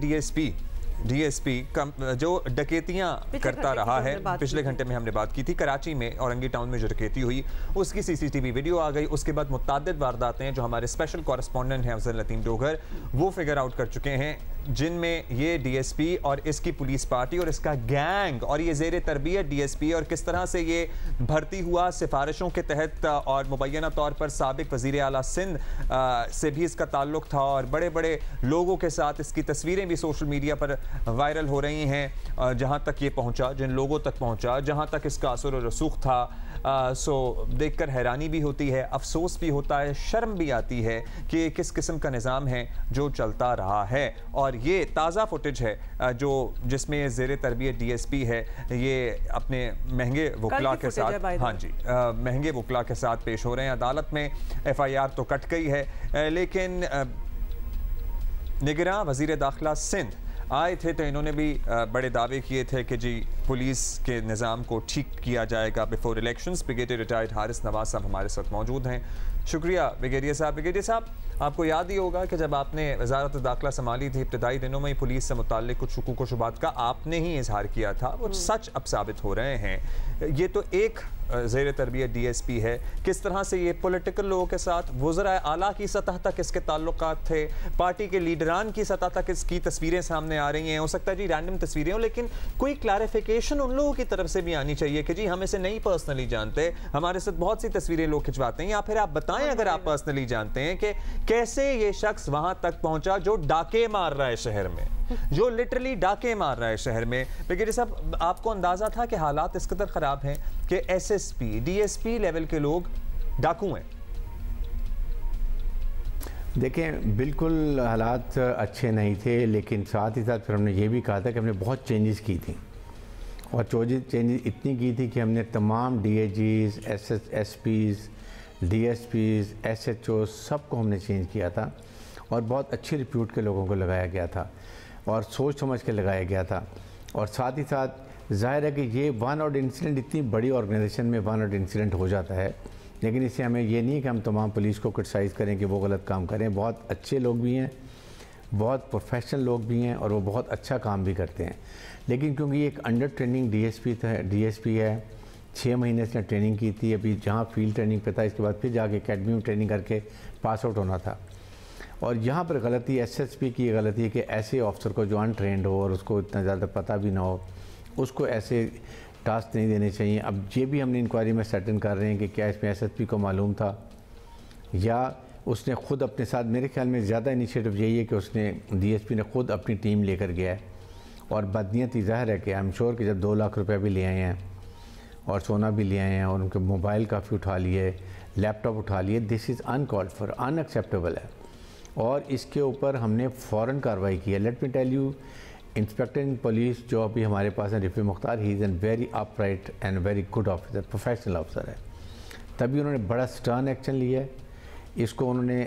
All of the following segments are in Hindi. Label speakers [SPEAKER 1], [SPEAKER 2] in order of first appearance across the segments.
[SPEAKER 1] डीएसपी जो डकैतियां करता रहा है, पिछले घंटे में हमने बात की थी कराची में औरंगी टाउन में जो डकैती हुई उसकी सीसीटीवी वीडियो आ गई। उसके बाद मुतअद्दिद वारदातें हैं जो हमारे स्पेशल कॉरेस्पॉन्डेंट हैं अफजल लतीफ़ डोगर वो फिगर आउट कर चुके हैं, जिनमें ये डीएसपी और इसकी पुलिस पार्टी और इसका गैंग और ये ज़ेर तरबियत डीएसपी और किस तरह से ये भर्ती हुआ सिफारिशों के तहत और मुबैना तौर पर साबिक वज़ीर आला सिंध से भी इसका ताल्लुक़ था और बड़े बड़े लोगों के साथ इसकी तस्वीरें भी सोशल मीडिया पर वायरल हो रही हैं। जहाँ तक ये पहुँचा, जिन लोगों तक पहुँचा, जहाँ तक इसका असर और रसूख था, सो देखकर हैरानी भी होती है, अफसोस भी होता है, शर्म भी आती है कि किस किस्म का निज़ाम है जो चलता रहा है। और ये ताज़ा फुटेज है जो जिसमें ज़ेर तरबियत डीएसपी है, ये अपने महंगे वकला के साथ, हाँ जी, महंगे वकला के साथ पेश हो रहे हैं। अदालत में FIR तो कट गई है, लेकिन निगरान वज़ीर दाखिला सिंध आए थे तो इन्होंने भी बड़े दावे किए थे कि जी पुलिस के निज़ाम को ठीक किया जाएगा before elections. Brigadier retired Haris Nawaz साहब हमारे साथ मौजूद हैं। शुक्रिया ब्रिगेडियर साहब। ब्रिगेडियर साहब, आपको याद ही होगा कि जब आपने वज़ारत दाखिला संभाली थी, इब्तदाई दिनों में ही पुलिस से मुताल्लिक़ कुछ शुकूक व शुबात का आपने ही इजहार किया था, वो सच अब साबित हो रहे हैं। ये तो एक ज़ेर तरबियत डीएसपी है, किस तरह से ये पॉलिटिकल लोगों के साथ वज़राए आला की सतह तक इसके ताल्लुकात थे, पार्टी के लीडरान की सतह तक इसकी तस्वीरें सामने आ रही हैं। हो सकता है जी रैंडम तस्वीरें हो, लेकिन कोई क्लैरिफिकेशन उन लोगों की तरफ से भी आनी चाहिए कि जी हम इसे नहीं पर्सनली जानते, हमारे साथ बहुत सी तस्वीरें लोग खिंचवाते हैं, या फिर आप बताएं अगर आप पर्सनली जानते हैं कि कैसे ये शख्स वहां तक पहुंचा जो डाके मार रहा है शहर में, जो लिटरली डाके मार रहा है शहर में। ब्रिगेडियर साहब, आपको अंदाजा था कि हालात इस कदर खराब हैं कि एसएसपी डीएसपी लेवल के लोग डाकू हैं?
[SPEAKER 2] देखें, बिल्कुल हालात अच्छे नहीं थे, लेकिन साथ ही साथ फिर हमने ये भी कहा था कि हमने बहुत चेंजेस की थी और चेंजेस इतनी की थी कि हमने तमाम डीएजीज, एसएसपीज, डीएसपीज, एसएचओ सबको हमने चेंज किया था और बहुत अच्छी रिप्यूट के लोगों को लगाया गया था और सोच समझ के लगाया गया था। और साथ ही साथ जाहिर है कि ये वन आउट इंसिडेंट, इतनी बड़ी ऑर्गेनाइजेशन में वन आउट इंसिडेंट हो जाता है, लेकिन इससे हमें ये नहीं कि हम तमाम पुलिस को क्रिटिसाइज़ करें कि वो गलत काम करें। बहुत अच्छे लोग भी हैं, बहुत प्रोफेशनल लोग भी हैं और वो बहुत अच्छा काम भी करते हैं, लेकिन क्योंकि ये एक अंडर ट्रेनिंग डीएसपी है, 6 महीने से ट्रेनिंग की थी, अभी जहाँ फील्ड ट्रेनिंग पे था, इसके बाद फिर जाके एकेडमी में ट्रेनिंग करके पास आउट होना था। और यहाँ पर गलती एसएसपी की ये गलती है कि ऐसे ऑफिसर को जो अनट्रेंड हो और उसको इतना ज़्यादा पता भी ना हो, उसको ऐसे टास्क नहीं देने चाहिए। अब ये भी हमने इंक्वायरी में सर्टन कर रहे हैं कि क्या इसमें एसएसपी को मालूम था या उसने ख़ुद अपने साथ, मेरे ख्याल में ज़्यादा इनिशिएटिव यही है कि उसने डीएसपी ने ख़ुद अपनी टीम लेकर गया है। और बदनीयती ज़ाहिर है कि आई एम श्योर कि जब 2 लाख रुपये भी ले आए हैं और सोना भी ले आए हैं और उनके मोबाइल काफ़ी उठा लिए, लैपटॉप उठा लिए, this is uncalled for, unacceptable है और इसके ऊपर हमने फ़ौरन कार्रवाई की है। Let me tell you, inspector in police जो अभी हमारे पास है Rafi Mukhtar, he is an very upright and very good officer, professional officer है। तभी उन्होंने बड़ा स्टर्न एक्शन लिया है, इसको उन्होंने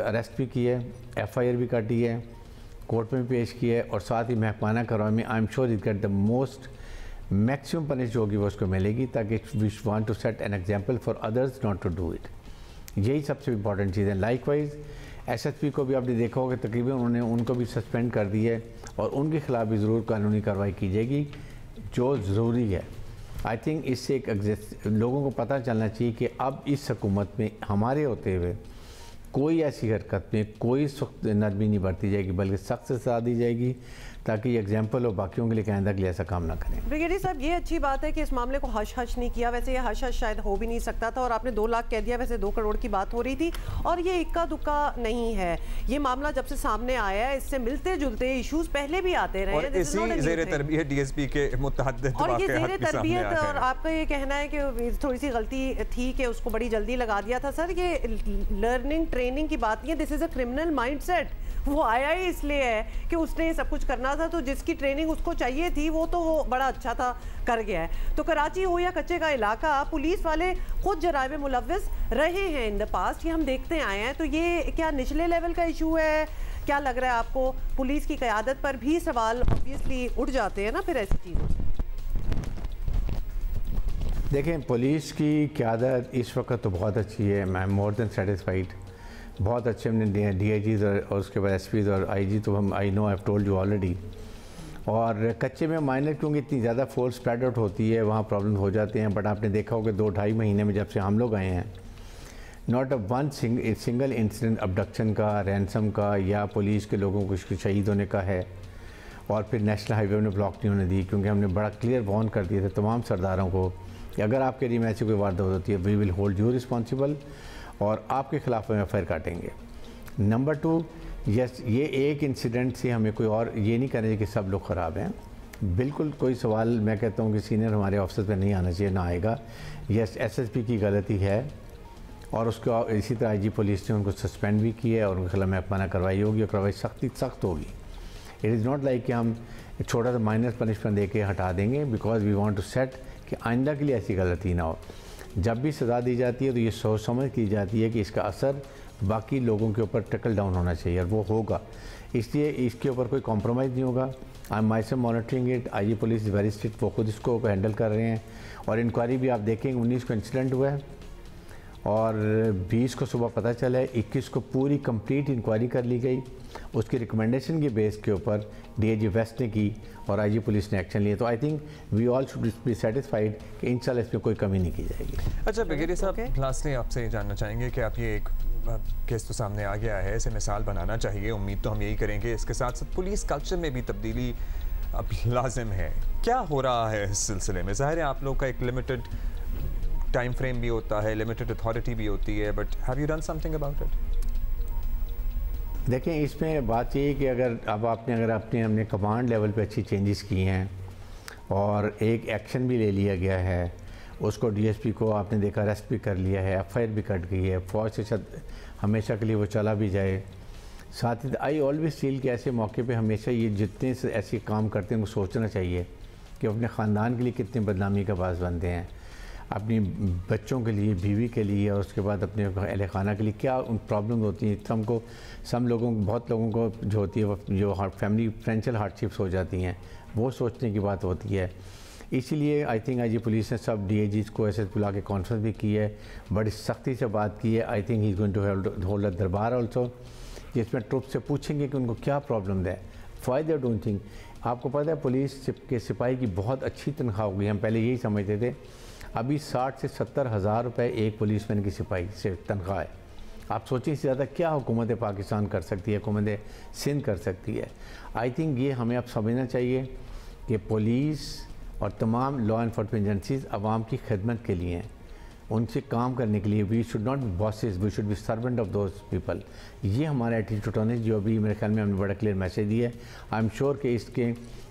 [SPEAKER 2] अरेस्ट भी किया है, FIR भी काटी है, कोर्ट में पेश किया है और साथ ही महकमाना कार्रवाई में I am sure is get the most maximum punish जो होगी वो उसको मिलेगी, ताकि we want to set an example for others not to do it. यही सबसे इम्पॉर्टेंट चीज़ है। लाइकवाइज एसएसपी को भी आपने देखा होगा तकरीबन उन्होंने उनको भी सस्पेंड कर दिया है और उनके खिलाफ भी ज़रूर कानूनी कार्रवाई की जाएगी जो ज़रूरी है। आई थिंक इससे एक लोगों को पता चलना चाहिए कि अब इस हुकूमत में हमारे होते हुए कोई ऐसी हरकत में कोई सख्त नरमी नहीं बरती जाएगी, बल्कि सख्त सजा दी जाएगी ताकि एग्जाम्पल हो बाकियों के लिए कि आइंदा के लिए ऐसा काम ना करें।
[SPEAKER 3] ब्रिगेडियर साहब, ये अच्छी बात है कि इस मामले को हश हश नहीं किया, वैसे ये हश हश शायद हो भी नहीं सकता था और आपने 2 लाख कह दिया, वैसे 2 करोड़ की बात हो रही थी और ये इक्का दुक्का नहीं है। ये मामला जब से सामने आया है इससे मिलते जुलते इशूज पहले भी आते रहे हैं।
[SPEAKER 1] ज़ेर तरबियत डीएसपी के मुतअद्दिद
[SPEAKER 3] और ये ज़ेर तरबियत, और आपका ये कहना है कि थोड़ी सी गलती थी कि उसको बड़ी जल्दी लगा दिया था। सर, ये लर्निंग ट्रेनिंग की बात नहीं है, this is a criminal mindset. वो आया ही इसलिए है कि उसने ये सब कुछ करना था, तो जिसकी ट्रेनिंग उसको चाहिए थी वो तो वो बड़ा अच्छा था कर गया है। तो कराची हो या कच्चे का इलाका, पुलिस वाले खुद जराए में मुलव्वस रहे हैं इन द पास्ट, ये हम देखते आए हैं। तो ये क्या निचले लेवल का इशू है? क्या लग रहा है आपको? पुलिस की क़यादत पर भी सवाल ऑब्वियसली उठ जाते हैं ना फिर ऐसी चीज़ों से।
[SPEAKER 2] देखें, पुलिस की क़यादत इस वक्त तो बहुत अच्छी है, I am more than satisfied. बहुत अच्छे हमने DIGs और उसके बाद SPs और IG तो हम I know I have told you already. और कच्चे में माइनर क्योंकि इतनी ज़्यादा फोर्स स्प्रेड आउट होती है वहाँ प्रॉब्लम हो जाते हैं। बट आपने देखा होगा 2-2.5 महीने में जब से हम लोग आए हैं, not a one single incident abduction का, रैंसम का या पुलिस के लोगों को शहीद होने का है। और फिर नेशनल हाईवे ने ब्लॉक नहीं होने दी, क्योंकि हमने बड़ा क्लियर वार्न कर दिए थे तमाम सरदारों को कि अगर आपके एरिया में ऐसी कोई वारदात होती है we will hold you responsible और आपके खिलाफ हम FIR काटेंगे। नंबर 2, यस ये एक इंसिडेंट से हमें कोई और ये नहीं कहना चाहिए कि सब लोग ख़राब हैं। बिल्कुल कोई सवाल मैं कहता हूँ कि सीनियर हमारे ऑफिसर पे नहीं आना चाहिए, ना आएगा। यस SSP की गलती है और उसको इसी तरह IG पुलिस ने उनको सस्पेंड भी किया है और उनके खिलाफ महकमाना कार्रवाई होगी और कार्रवाई सख्त होगी। इट इज़ नॉट लाइक कि हम छोटा सा माइनर पनिशमेंट दे के हटा देंगे, because we want to set कि आइंदा के लिए ऐसी गलती ना हो। जब भी सज़ा दी जाती है तो ये सोच समझ की जाती है कि इसका असर बाकी लोगों के ऊपर ट्रिकल डाउन होना चाहिए और वो होगा, इसलिए इसके ऊपर कोई कॉम्प्रोमाइज़ नहीं होगा। I am my self monitoring it. IG police is very strict, वो खुद इसको हैंडल कर रहे हैं। और इंक्वायरी भी आप देखेंगे 19 को इंसिडेंट हुआ है और 20 को सुबह पता चला है, 21 को पूरी कंप्लीट इंक्वायरी कर ली गई। उसकी रिकमेंडेशन के बेस के ऊपर DIG वेस्ट ने की और IG पुलिस ने एक्शन लिया। तो I think we all should be satisfied कि इंशाल्लाह इसमें कोई कमी नहीं की जाएगी।
[SPEAKER 1] अच्छा ब्रिगेडियर साहब, लास्टली आपसे ये जानना चाहेंगे कि आप ये एक केस तो सामने आ गया है, इसे मिसाल बनाना चाहिए, उम्मीद तो हम यही करेंगे। इसके साथ साथ पुलिस कल्चर में भी तब्दीली अब लाजिम है। क्या हो रहा है इस सिलसिले में? ज़ाहिर है आप लोग का एक लिमिटेड टाइम फ्रेम भी होता है, लिमिटेड अथॉरिटी भी होती है, but have you done something about it?
[SPEAKER 2] देखें, इसमें बात ये है कि अगर हमने कमांड लेवल पे अच्छी चेंजेस की हैं और एक एक्शन भी ले लिया गया है, उसको DSP को आपने देखा अरेस्ट भी कर लिया है, FIR भी कट गई है, फौज से हमेशा के लिए वो चला भी जाए। साथ ही आई ऑलवेज फील कि ऐसे मौके पे हमेशा ये जितने से ऐसे काम करते हैं उनको सोचना चाहिए कि अपने ख़ानदान के लिए कितने बदनामी का बास बनते हैं, अपनी बच्चों के लिए, बीवी के लिए और उसके बाद अपने अहल खाना के लिए क्या उन प्रॉब्लम होती हैं। बहुत लोगों को जो होती है जो फैमिली फाइनेंशियल हार्डशिप्स हो जाती हैं, वो सोचने की बात होती है। इसीलिए आई थिंक IG पुलिस ने सब DIGs को ऐसे बुला के कॉन्फ्रेंस भी की है, बड़ी सख्ती से बात की है। I think he is going to hold a darbar also, जिसमें ट्रुप से पूछेंगे कि उनको क्या प्रॉब्लम है, वाई दे डोंट थिंक। आपको पता है पुलिस के सिपाही की बहुत अच्छी तनख्वाह हो गई, हम पहले यही समझते थे। अभी 60 से 70 हज़ार रुपये एक पुलिसमैन की सिपाही से तनख्वाह है। आप सोचिए इससे ज़्यादा क्या हुकूमत पाकिस्तान कर सकती है, हुकूमत सिंध कर सकती है। आई थिंक ये हमें अब समझना चाहिए कि पुलिस और तमाम लॉ एनफोर्समेंट एजेंसीज आवाम की खिदमत के लिए हैं, उनसे काम करने के लिए। We should not be bosses, we should be servant of those people. ये हमारा एटीट्यूड होने जो अभी मेरे ख्याल में हमने बड़ा क्लियर मैसेज दिया है। आई एम श्योर कि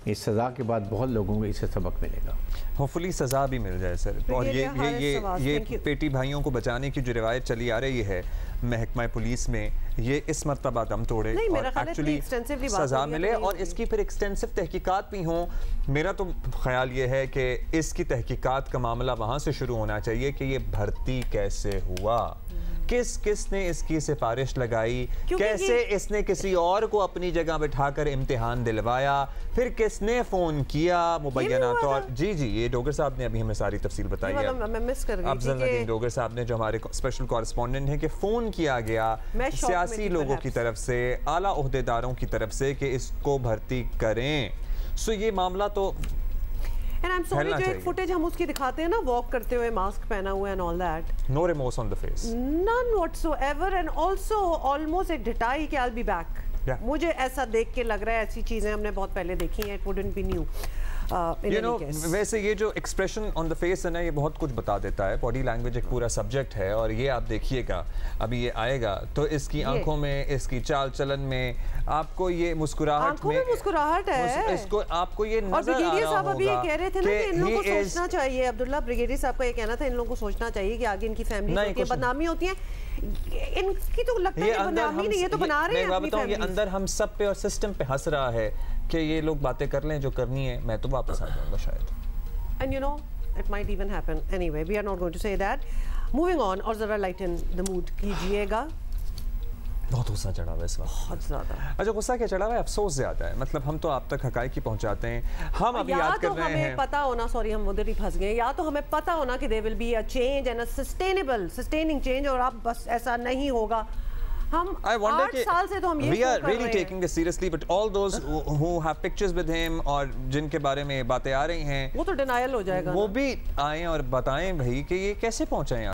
[SPEAKER 2] इस सज़ा के बाद बहुत लोगों को इससे सबक मिलेगा।
[SPEAKER 1] होपफुली सज़ा भी मिल जाए सर। और ये पेटी भाइयों को बचाने की जो रिवायत चली आ रही है महकमा पुलिस में, ये इस मरतबा दम तोड़े और एक्चुअली सज़ा मिले और इसकी फिर एक्सटेंसिव तहकीकात भी हों। मेरा तो ख्याल ये है कि इसकी तहकीकात का मामला वहाँ से शुरू होना चाहिए कि ये भर्ती कैसे हुआ, किसने इसकी सिफारिश लगाई, कैसे इसने किसी और को अपनी जगह बिठाकर इम्तिहान दिलवाया, फिर किसने फ़ोन किया मुबैना तौर। जी ये डोगर साहब ने अभी हमें सारी तफसील बताई है। अफजल नदीम डोगर साहब ने, जो हमारे स्पेशल कॉरेस्पॉन्डेंट हैं, कि फ़ोन किया गया सियासी लोगों की तरफ से, आला ओहदेदारों की तरफ से कि इसको भर्ती करें। सो ये मामला तो
[SPEAKER 3] And I'm sorry, जो एक फुटेज हम उसकी दिखाते हैं ना, वॉक करते हुए मास्क पहना हुआ and all that.
[SPEAKER 1] No remorse on the face.
[SPEAKER 3] None whatsoever, and also almost एक ढिठाई कि I'll be back.
[SPEAKER 1] Yeah.
[SPEAKER 3] मुझे ऐसा देख के लग रहा है ऐसी चीजें हमने बहुत पहले देखी हैं. It wouldn't be new.
[SPEAKER 1] वैसे ये जो एक्सप्रेशन ऑन द फेस है ना, ये बहुत कुछ बता देता है। बॉडी लैंग्वेज एक पूरा सब्जेक्ट है और ये आप देखिएगा, अभी ये आएगा तो इसकी आंखों में, इसकी चाल चलन में आपको ये मुस्कुराहट में
[SPEAKER 3] मुस्कुराहट है,
[SPEAKER 1] इसको आपको ये नजर आ रहा
[SPEAKER 3] ब्रिगेडियर साहब अभी ये कह रहे थे ना कि इन लोगों को सोचना चाहिए, अब्दुल्ला ब्रिगेडियर साहब का ये कहना था, इन लोगों को सोचना चाहिए कि आगे इनकी फैमिली की बदनामी होती है, इनकी तो लगता है बदनामी नहीं, ये तो बना रहे हैं अपनी फैमिली।
[SPEAKER 1] ये अंदर हम सब पे और सिस्टम पे हंस रहा है कि ये लोग बातें कर लें जो करनी है, मैं तो वापस आ जाऊंगा शायद।
[SPEAKER 3] And you know, it might even happen. Anyway, we are not going to say that. Moving on, और जरा lighten the mood कीजिएगा।
[SPEAKER 1] बहुत गुस्सा चढ़ा हुआ है इस वक्त,
[SPEAKER 3] बहुत ज़्यादा।
[SPEAKER 1] अच्छा, गुस्सा क्या चढ़ा हुआ है? अफसोस ज़्यादा है। मतलब हम तो आप तक हकायक ही पहुंचाते हैं, हम अभी याद कर रहे हैं।
[SPEAKER 3] हमें पता होना, सॉरी हम उधर ही फंस गए, या तो हमें पता होना कि there will be a change and a sustaining change, और अब बस ऐसा नहीं होगा। हम 8 साल से तो हम ये
[SPEAKER 1] we are really taking this seriously, but all those who have pictures with him और जिनके बारे में बातें आ रही हैं
[SPEAKER 3] वो तो डिनायल हो जाएगा,
[SPEAKER 1] वो भी आए और बताएं भाई कि ये कैसे पहुंचा है।